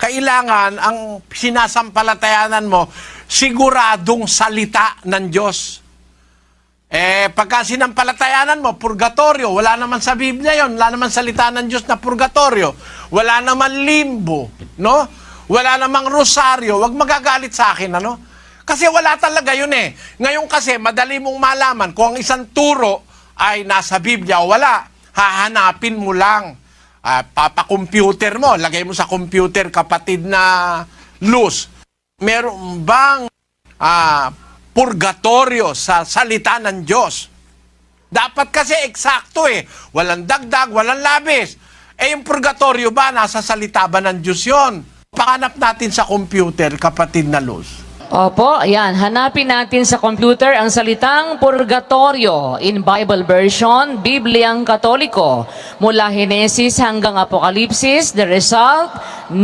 kailangan ang sinasampalatayanan mo, siguradong salita ng Diyos. Pagka sinampalatayanan mo, purgatorio, wala naman sa Biblia yon, wala naman salita ng Diyos na purgatorio, wala naman limbo, no? Wala namang rosaryo, wag magagalit sa akin, ano? Kasi wala talaga yun eh. Ngayon kasi, madali mong malaman kung ang isang turo ay nasa Biblia o wala. Hahanapin mo lang. Papa-computer mo, lagay mo sa computer, kapatid na Luz. Meron bang purgatorio sa salita ng Diyos? Dapat kasi eksakto eh. Walang dagdag, walang labis. Yung purgatorio ba, nasa salita ba ng Diyos yun? Pahanap natin sa computer, kapatid na Luz. Opo, ayan. Hanapin natin sa computer ang salitang purgatorio in Bible version, Bibliang Katoliko. Mula Henesis hanggang Apokalipsis, the result,